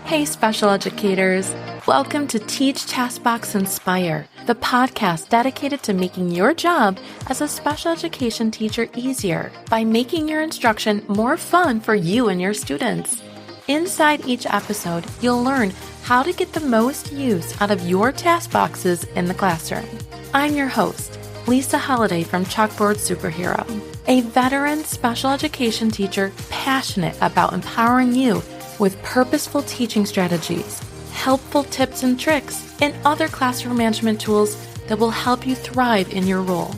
Hey, special educators. Welcome to Teach, Taskbox, Inspire, the podcast dedicated to making your job as a special education teacher easier by making your instruction more fun for you and your students. Inside each episode, you'll learn how to get the most use out of your task boxes in the classroom. I'm your host, Lisa Holliday from Chalkboard Superhero, a veteran special education teacher passionate about empowering you with purposeful teaching strategies, helpful tips and tricks, and other classroom management tools that will help you thrive in your role.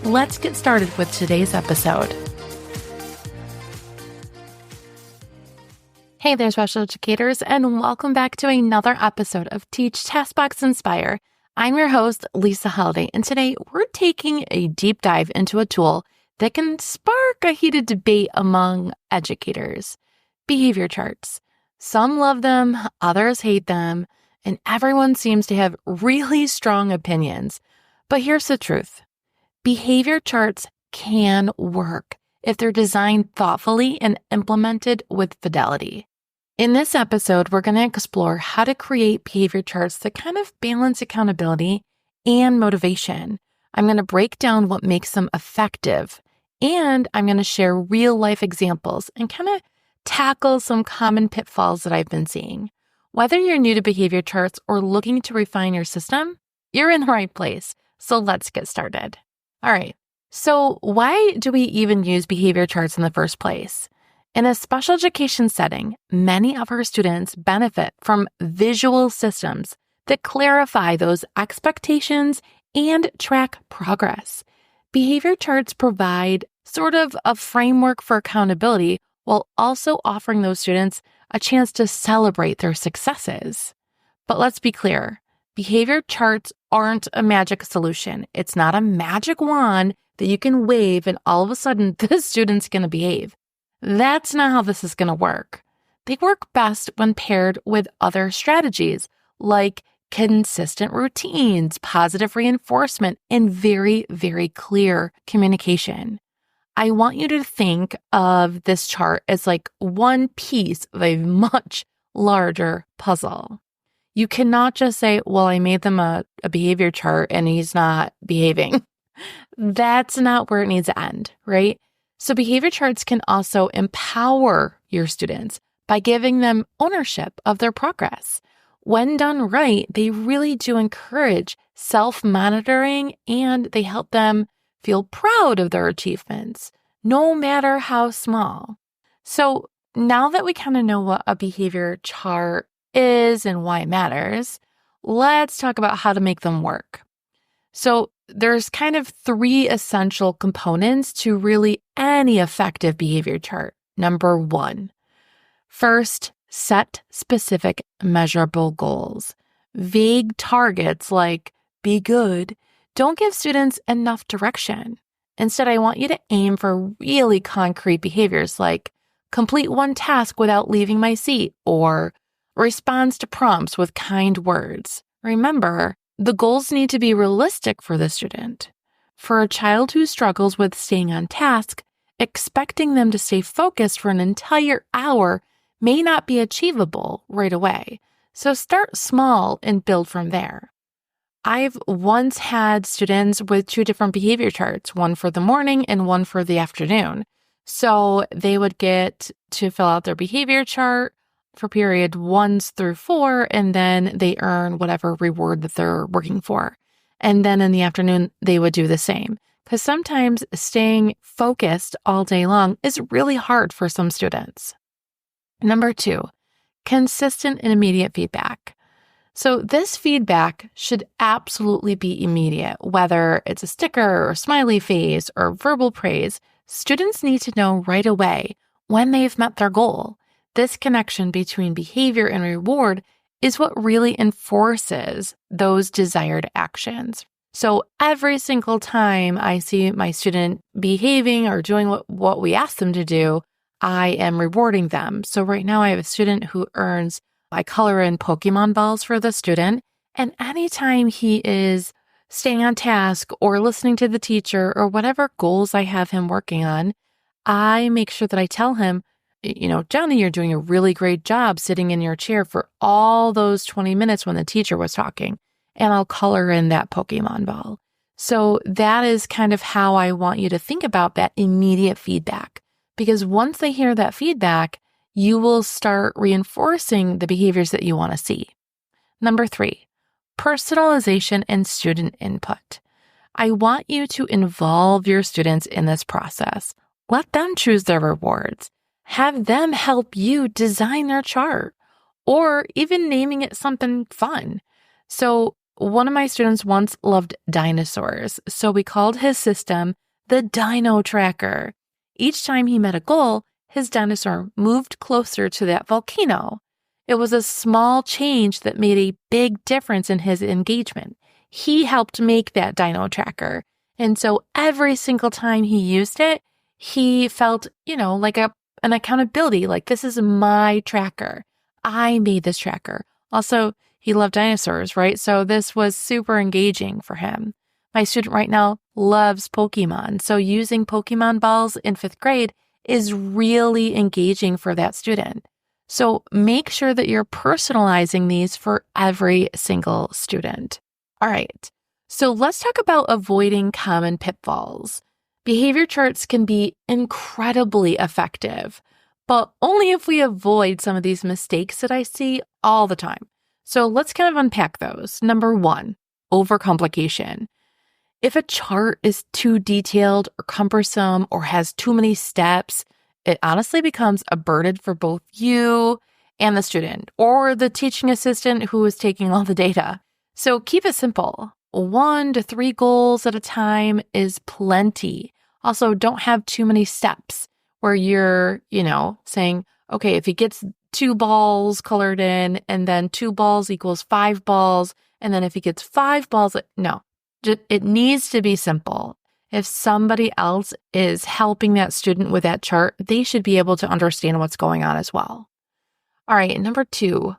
Let's get started with today's episode. Hey there, special educators, and welcome back to another episode of Teach, Taskbox, Inspire. I'm your host, Lisa Holliday, and today we're taking a deep dive into a tool that can spark a heated debate among educators. Behavior charts. Some love them, others hate them, and everyone seems to have really strong opinions. But here's the truth. Behavior charts can work if they're designed thoughtfully and implemented with fidelity. In this episode, we're going to explore how to create behavior charts that kind of balance accountability and motivation. I'm going to break down what makes them effective, and I'm going to share real-life examples and kind of tackle some common pitfalls that I've been seeing. Whether you're new to behavior charts or looking to refine your system, you're in the right place. So let's get started. All right. So why do we even use behavior charts in the first place? In a special education setting, many of our students benefit from visual systems that clarify those expectations and track progress. Behavior charts provide sort of a framework for accountability while also offering those students a chance to celebrate their successes. But let's be clear, behavior charts aren't a magic solution. It's not a magic wand that you can wave and all of a sudden the student's going to behave. That's not how this is going to work. They work best when paired with other strategies like consistent routines, positive reinforcement, and very, very clear communication. I want you to think of this chart as like one piece of a much larger puzzle. You cannot just say, well, I made them a behavior chart and he's not behaving. That's not where it needs to end, right? So behavior charts can also empower your students by giving them ownership of their progress. When done right, they really do encourage self-monitoring and they help them feel proud of their achievements, no matter how small. So now that we kind of know what a behavior chart is and why it matters, let's talk about how to make them work. So there's kind of three essential components to really any effective behavior chart. Number one, first, set specific measurable goals. Vague targets like be good don't give students enough direction. Instead, I want you to aim for really concrete behaviors like complete one task without leaving my seat or responds to prompts with kind words. Remember, the goals need to be realistic for the student. For a child who struggles with staying on task, expecting them to stay focused for an entire hour may not be achievable right away. So start small and build from there. I've once had students with two different behavior charts, one for the morning and one for the afternoon. So they would get to fill out their behavior chart for period 1 through 4, and then they earn whatever reward that they're working for. And then in the afternoon, they would do the same. Because sometimes staying focused all day long is really hard for some students. Number 2, consistent and immediate feedback. So this feedback should absolutely be immediate, whether it's a sticker or smiley face or verbal praise. Students need to know right away when they've met their goal. This connection between behavior and reward is what really enforces those desired actions. So every single time I see my student behaving or doing what we ask them to do, I am rewarding them. So right now I have a student who earns, I color in Pokemon balls for the student. And anytime he is staying on task or listening to the teacher or whatever goals I have him working on, I make sure that I tell him, Johnny, you're doing a really great job sitting in your chair for all those 20 minutes when the teacher was talking. And I'll color in that Pokemon ball. So that is kind of how I want you to think about that immediate feedback. Because once they hear that feedback, you will start reinforcing the behaviors that you want to see. Number 3, personalization and student input. I want you to involve your students in this process. Let them choose their rewards. Have them help you design their chart, or even naming it something fun. So one of my students once loved dinosaurs, so we called his system the Dino Tracker. Each time he met a goal, his dinosaur moved closer to that volcano. It was a small change that made a big difference in his engagement. He helped make that Dino Tracker. And so every single time he used it, he felt, like an accountability, like this is my tracker. I made this tracker. Also, he loved dinosaurs, right? So this was super engaging for him. My student right now loves Pokemon. So using Pokemon balls in 5th grade is really engaging for that student. So make sure that you're personalizing these for every single student. All right. So let's talk about avoiding common pitfalls. Behavior charts can be incredibly effective, but only if we avoid some of these mistakes that I see all the time. So let's kind of unpack those. Number 1, overcomplication. If a chart is too detailed or cumbersome or has too many steps, it honestly becomes a burden for both you and the student or the teaching assistant who is taking all the data. So keep it simple. 1 to 3 goals at a time is plenty. Also, don't have too many steps where you're, saying, okay, if he gets 2 balls colored in and then 2 balls equals 5 balls. And then if he gets 5 balls, no, it needs to be simple. If somebody else is helping that student with that chart, they should be able to understand what's going on as well. All right, number 2,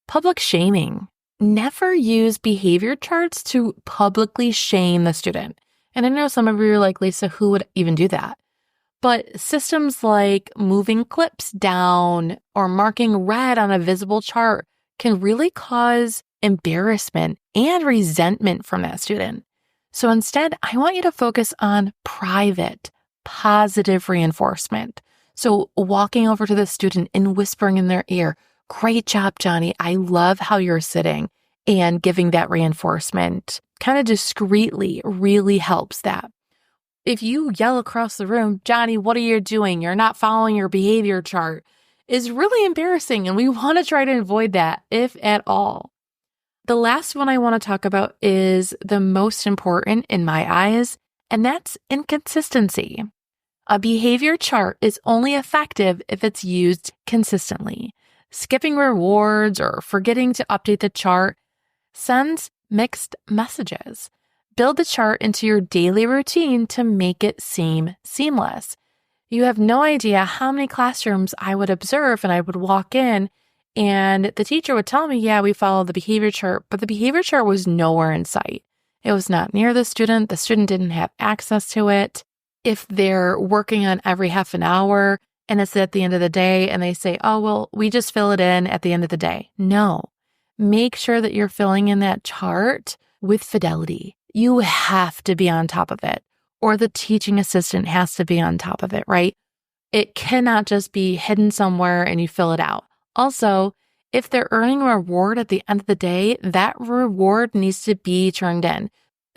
public shaming. Never use behavior charts to publicly shame the student. And I know some of you are like, Lisa, who would even do that? But systems like moving clips down or marking red on a visible chart can really cause embarrassment and resentment from that student. So instead, I want you to focus on private, positive reinforcement. So walking over to the student and whispering in their ear, "Great job, Johnny. I love how you're sitting," and giving that reinforcement kind of discreetly really helps that. If you yell across the room, "Johnny, what are you doing? You're not following your behavior chart," is really embarrassing, and we want to try to avoid that, if at all. The last one I want to talk about is the most important in my eyes, and that's inconsistency. A behavior chart is only effective if it's used consistently. Skipping rewards or forgetting to update the chart sends mixed messages. Build the chart into your daily routine to make it seem seamless. You have no idea how many classrooms I would observe, and I would walk in and the teacher would tell me, yeah, we follow the behavior chart, but the behavior chart was nowhere in sight. It was not near the student. The student didn't have access to it. If they're working on every half an hour and it's at the end of the day and they say, oh, well, we just fill it in at the end of the day. No, make sure that you're filling in that chart with fidelity. You have to be on top of it, or the teaching assistant has to be on top of it, right? It cannot just be hidden somewhere and you fill it out. Also, if they're earning a reward at the end of the day, that reward needs to be turned in.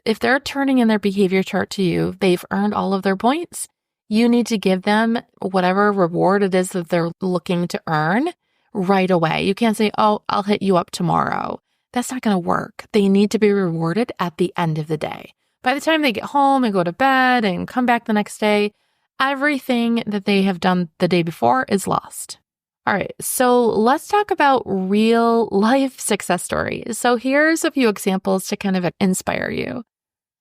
If they're turning in their behavior chart to you, they've earned all of their points. You need to give them whatever reward it is that they're looking to earn right away. You can't say, oh, I'll hit you up tomorrow. That's not going to work. They need to be rewarded at the end of the day. By the time they get home and go to bed and come back the next day, everything that they have done the day before is lost. All right, so let's talk about real life success stories. So here's a few examples to kind of inspire you.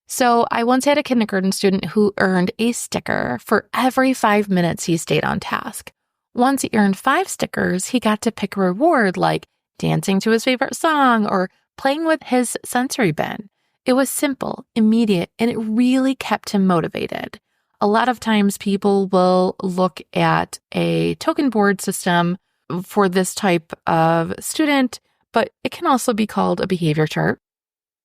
So I once had a kindergarten student who earned a sticker for every 5 minutes he stayed on task. Once he earned 5 stickers, he got to pick a reward like dancing to his favorite song or playing with his sensory bin. It was simple, immediate, and it really kept him motivated. A lot of times people will look at a token board system for this type of student, but it can also be called a behavior chart.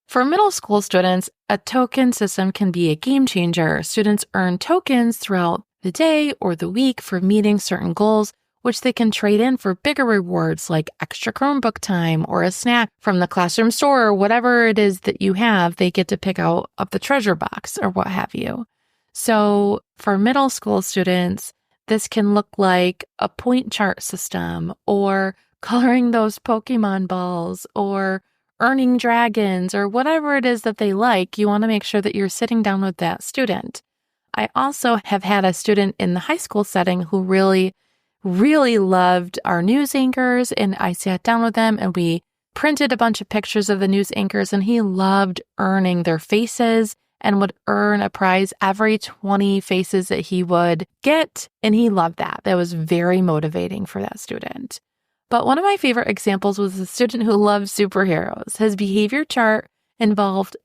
For middle school students, a token system can be a game changer. Students earn tokens throughout the day or the week for meeting certain goals, which they can trade in for bigger rewards like extra Chromebook time or a snack from the classroom store or whatever it is that you have, they get to pick out of the treasure box or what have you. So for middle school students, this can look like a point chart system or coloring those Pokemon balls or earning dragons or whatever it is that they like. You want to make sure that you're sitting down with that student. I also have had a student in the high school setting who really loved our news anchors, and I sat down with them and we printed a bunch of pictures of the news anchors, and he loved earning their faces and would earn a prize every 20 faces that he would get, and he loved that. That was very motivating for that student. But one of my favorite examples was a student who loved superheroes. His behavior chart involved,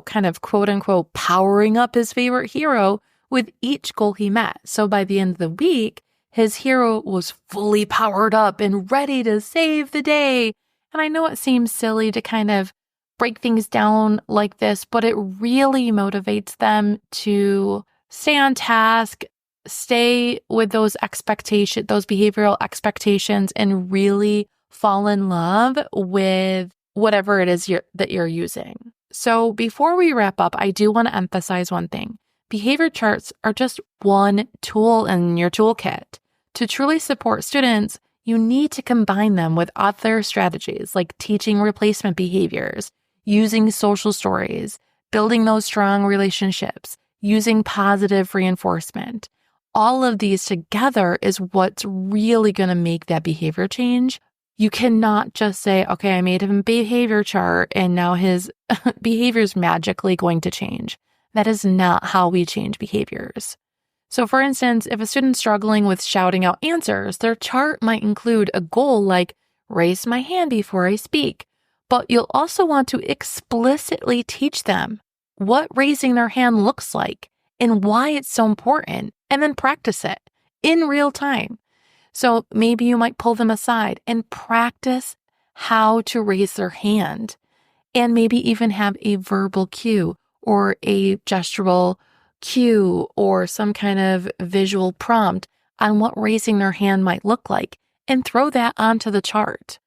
kind of quote unquote powering up his favorite hero with each goal he met. So by the end of the week, his hero was fully powered up and ready to save the day. And I know it seems silly to kind of break things down like this, but it really motivates them to stay on task, stay with those expectations, those behavioral expectations, and really fall in love with whatever it is that you're using. So before we wrap up, I do want to emphasize one thing. Behavior charts are just one tool in your toolkit. To truly support students, you need to combine them with other strategies like teaching replacement behaviors, using social stories, building those strong relationships, using positive reinforcement. All of these together is what's really going to make that behavior change. You cannot just say, okay, I made him a behavior chart and now his behavior is magically going to change. That is not how we change behaviors. So for instance, if a student's struggling with shouting out answers, their chart might include a goal like raise my hand before I speak. But you'll also want to explicitly teach them what raising their hand looks like and why it's so important, and then practice it in real time. So maybe you might pull them aside and practice how to raise their hand, and maybe even have a verbal cue or a gestural cue or some kind of visual prompt on what raising their hand might look like, and throw that onto the chart.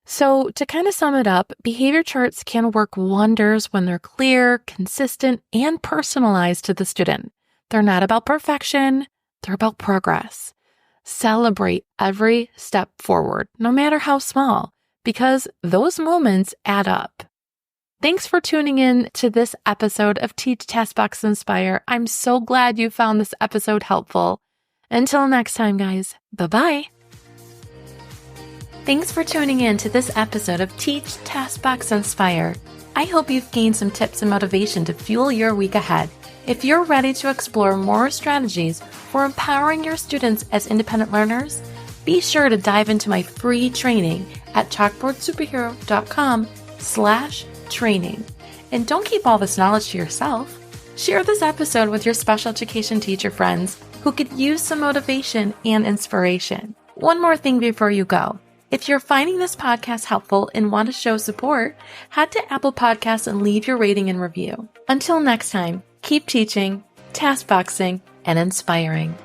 So to kind of sum it up, behavior charts can work wonders when they're clear, consistent, and personalized to the student. They're not about perfection, they're about progress. Celebrate every step forward, no matter how small, because those moments add up. Thanks for tuning in to this episode of Teach, TaskBox, Inspire. I'm so glad you found this episode helpful. Until next time, guys, bye-bye. Thanks for tuning in to this episode of Teach, TaskBox, Inspire. I hope you've gained some tips and motivation to fuel your week ahead. If you're ready to explore more strategies for empowering your students as independent learners, be sure to dive into my free training at chalkboardsuperhero.com/training. And don't keep all this knowledge to yourself. Share this episode with your special education teacher friends who could use some motivation and inspiration. One more thing before you go. If you're finding this podcast helpful and want to show support, head to Apple Podcasts and leave your rating and review. Until next time, keep teaching, taskboxing, and inspiring.